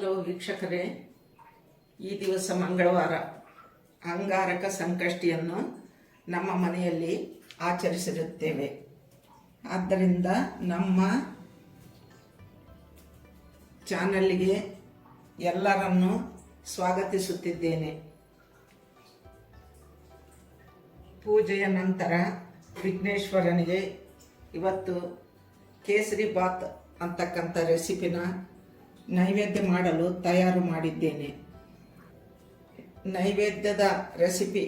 Hello ವೀಕ್ಷಕರೇ, ಈ ದಿವಸ ಮಂಗಳವಾರ ಅಂಗಾರಕ ಸಂಕಷ್ಟಿಯನ್ನು ನಮ್ಮ ಮನೆಯಲ್ಲಿ ಆಚರಿಸಿರುತ್ತೇವೆ. ಆದ್ದರಿಂದ ನಮ್ಮ ಚಾನಲ್ಗೆ ಎಲ್ಲರನ್ನು ಸ್ವಾಗತಿಸುತ್ತಿದ್ದೇನೆ. ಪೂಜೆಯ ನಂತರ ವಿಘ್ನೇಶ್ವರನಿಗೆ ಇವತ್ತು ಕೇಸರಿಬಾತ್ ಅಂತಕ್ಕಂಥ ರೆಸಿಪಿನ ನೈವೇದ್ಯ ಮಾಡಲು ತಯಾರು ಮಾಡಿದ್ದೇನೆ. ನೈವೇದ್ಯದ ರೆಸಿಪಿ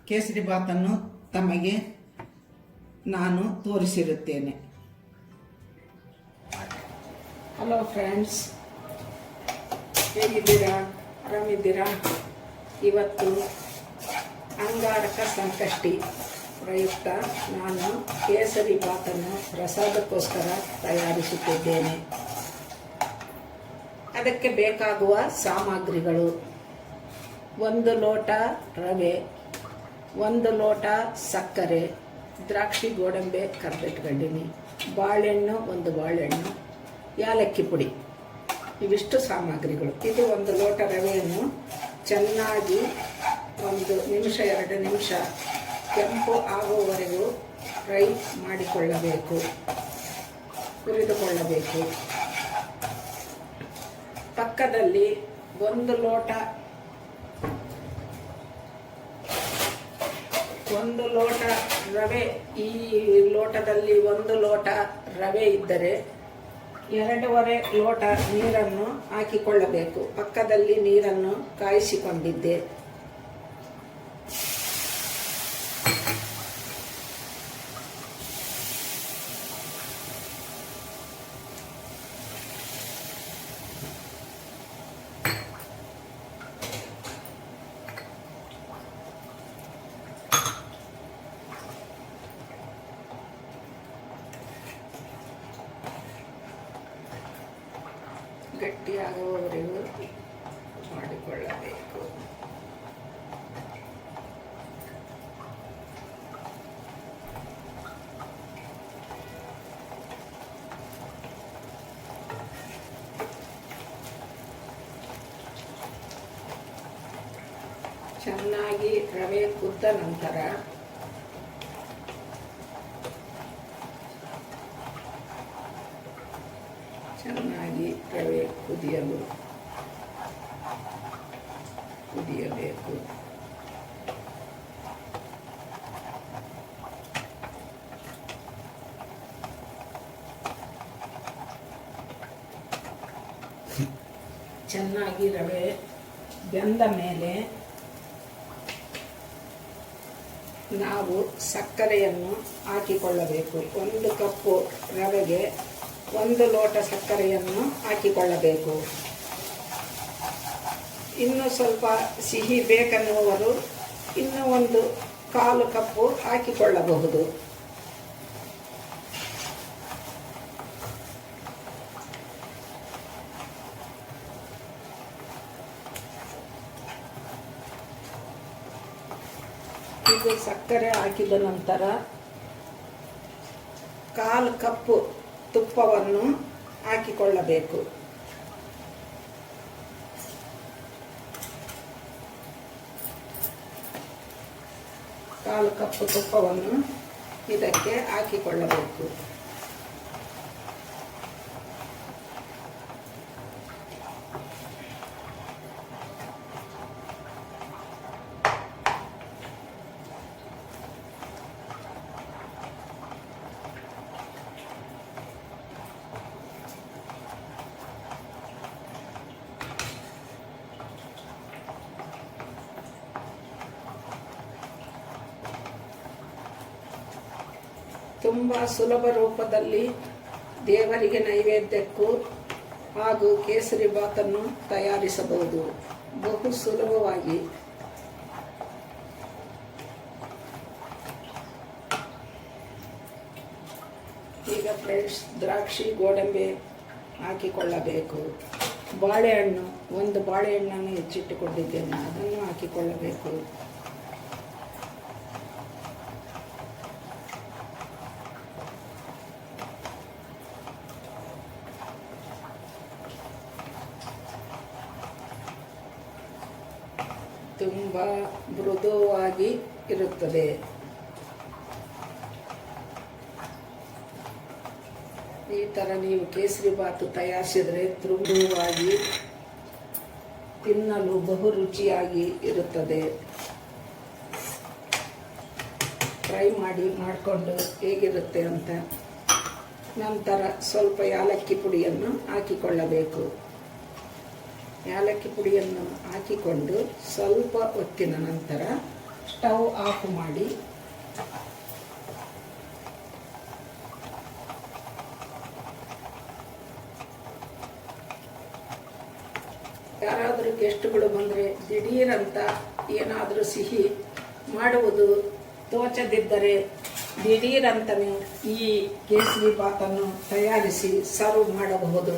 ಕೇಸರಿಬಾತನ್ನು ತಮಗೆ ನಾನು ತೋರಿಸಿರುತ್ತೇನೆ. ಹಲೋ ಫ್ರೆಂಡ್ಸ್, ಹೇಗಿದ್ದೀರಾ? ಆರಾಮಿದ್ದೀರಾ? ಇವತ್ತು ಅಂಗಾರಕ ಸಂಕಷ್ಟಿ ಪ್ರಯುಕ್ತ ನಾನು ಕೇಸರಿಬಾತನ್ನು ಪ್ರಸಾದಕ್ಕೋಸ್ಕರ ತಯಾರಿಸುತ್ತಿದ್ದೇನೆ. ಅದಕ್ಕೆ ಬೇಕಾಗುವ ಸಾಮಗ್ರಿಗಳು: 1 ಲೋಟ ರವೆ, 1 ಲೋಟ ಸಕ್ಕರೆ, ದ್ರಾಕ್ಷಿ, ಗೋಡಂಬಿ, ಕರ್ಬೆಟ್ಗಡ್ಡಿನಿ, ಬಾಳೆಹಣ್ಣು, 1 ಬಾಳೆಹಣ್ಣು, ಯಾಲಕ್ಕಿ ಪುಡಿ. ಇವಿಷ್ಟು ಸಾಮಗ್ರಿಗಳು. ಇದು 1 ಲೋಟ ರವೆಯನ್ನು ಚೆನ್ನಾಗಿ 1 ನಿಮಿಷ 2 ನಿಮಿಷ ಕೆಂಪು ಆಗುವವರೆಗೂ ಫ್ರೈ ಮಾಡಿಕೊಳ್ಳಬೇಕು, ಹುರಿದುಕೊಳ್ಳಬೇಕು. ಪಕ್ಕದಲ್ಲಿ 1 ಲೋಟ ರವೆ, ಈ ಲೋಟದಲ್ಲಿ 1 ಲೋಟ ರವೆ ಇದ್ದರೆ 2.5 ಲೋಟ ನೀರನ್ನು ಹಾಕಿಕೊಳ್ಳಬೇಕು. ಪಕ್ಕದಲ್ಲಿ ನೀರನ್ನು ಕಾಯಿಸಿಕೊಂಡಿದ್ದೆ. ಗಟ್ಟಿಯಾಗುವವರೆಗೂ ಮಾಡಿಕೊಳ್ಳಬೇಕು. ಚೆನ್ನಾಗಿ ರವೆ ಕುದ್ದ ನಂತರ ಚೆನ್ನಾಗಿ ರವೆ ಕುದಿಯಬೇಕು. ಚೆನ್ನಾಗಿ ರವೆ ಬೆಂದ ಮೇಲೆ ನಾವು ಸಕ್ಕರೆಯನ್ನು ಹಾಕಿಕೊಳ್ಳಬೇಕು. 1 ಕಪ್ಪು ರವೆಗೆ 1 ಲೋಟ ಸಕ್ಕರೆಯನ್ನು ಹಾಕಿಕೊಳ್ಳಬೇಕು. ಇನ್ನು ಸ್ವಲ್ಪ ಸಿಹಿ ಬೇಕನ್ನುವವರು ಇನ್ನೂ 1/4 ಕಪ್ಪು ಹಾಕಿಕೊಳ್ಳಬಹುದು. ಇದು ಸಕ್ಕರೆ ಹಾಕಿದ ನಂತರ 1/4 ಕಪ್ಪು ತುಪ್ಪವನ್ನು ಹಾಕಿಕೊಳ್ಳಬೇಕು. ಕಾಲು ಕಪ್ಪು ತುಪ್ಪವನ್ನು ಇದಕ್ಕೆ ಹಾಕಿಕೊಳ್ಳಬೇಕು. ತುಂಬ ಸುಲಭ ರೂಪದಲ್ಲಿ ದೇವರಿಗೆ ನೈವೇದ್ಯಕ್ಕೂ ಹಾಗೂ ಕೇಸರಿಬಾತನ್ನು ತಯಾರಿಸಬಹುದು, ಬಹು ಸುಲಭವಾಗಿ. ಈಗ ಫ್ರೆಂಡ್ಸ್, ದ್ರಾಕ್ಷಿ, ಗೋಡಂಬಿ ಹಾಕಿಕೊಳ್ಳಬೇಕು. ಬಾಳೆಹಣ್ಣು, 1 ಬಾಳೆಹಣ್ಣನ್ನು ಹೆಚ್ಚಿಟ್ಟುಕೊಂಡಿದ್ದೇನೆ, ಅದನ್ನು ಹಾಕಿಕೊಳ್ಳಬೇಕು. ತುಂಬ ಮೃದುವಾಗಿ ಇರುತ್ತದೆ. ಈ ಥರ ನೀವು ಕೇಸರಿಬಾತು ತಯಾರಿಸಿದರೆ ಮೃದುವಾಗಿ ತಿನ್ನಲು ಬಹು ರುಚಿಯಾಗಿ ಇರುತ್ತದೆ. ಟ್ರೈ ಮಾಡಿಕೊಂಡು ಹೇಗಿರುತ್ತೆ ಅಂತ. ನಂತರ ಸ್ವಲ್ಪ ಯಾಲಕ್ಕಿ ಪುಡಿಯನ್ನು ಹಾಕಿಕೊಳ್ಳಬೇಕು. ಯಾಲಕ್ಕಿ ಪುಡಿಯನ್ನು ಹಾಕಿಕೊಂಡು ಸ್ವಲ್ಪ ಹೊತ್ತಿನ ನಂತರ ಸ್ಟವ್ ಆಫ್ ಮಾಡಿ ಯಾರಾದರೂ ಗೆಸ್ಟ್ಗಳು ಬಂದರೆ ದಿಢೀರಂತ ಏನಾದರೂ ಸಿಹಿ ಮಾಡುವುದು ತೋಚದಿದ್ದರೆ ದಿಢೀರಂತನೇ ಈ ಕೇಸರಿಬಾತನ್ನು ತಯಾರಿಸಿ ಸರ್ವ್ ಮಾಡಬಹುದು.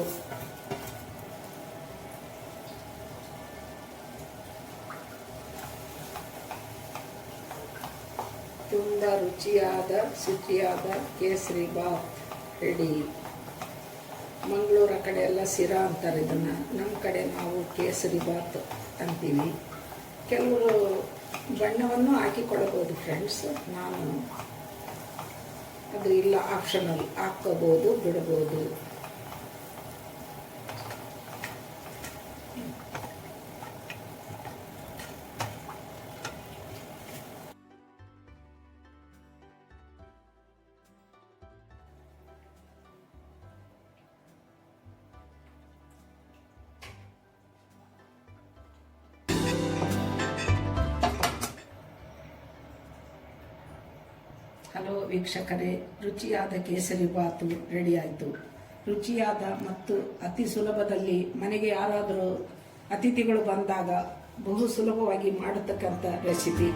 ತುಂಬ ರುಚಿಯಾದ ಶುಚಿಯಾದ ಕೇಸರಿಬಾತ್ ರೆಡಿ. ಮಂಗಳೂರ ಕಡೆ ಎಲ್ಲ ಸಿರಾ ಅಂತಾರೆ ಇದನ್ನು, ನಮ್ಮ ಕಡೆ ನಾವು ಕೇಸರಿಬಾತ್ ಅಂತೀವಿ. ಕೆಲವರು ಬಣ್ಣವನ್ನು ಹಾಕಿಕೊಳ್ಳಬಹುದು ಫ್ರೆಂಡ್ಸ್. ನಾನು ಅದು ಇಲ್ಲ, ಆಪ್ಷನಲ್, ಹಾಕ್ಕೋಬೋದು ಬಿಡ್ಬೋದು. ಹಲೋ ವೀಕ್ಷಕರೇ, ರುಚಿಯಾದ ಕೇಸರಿಬಾತು ರೆಡಿ ಆಯಿತು. ರುಚಿಯಾದ ಮತ್ತು ಅತಿ ಸುಲಭದಲ್ಲಿ ಮನೆಗೆ ಯಾರಾದರೂ ಅತಿಥಿಗಳು ಬಂದಾಗ ಬಹು ಸುಲಭವಾಗಿ ಮಾಡತಕ್ಕಂಥ ರೆಸಿಪಿ.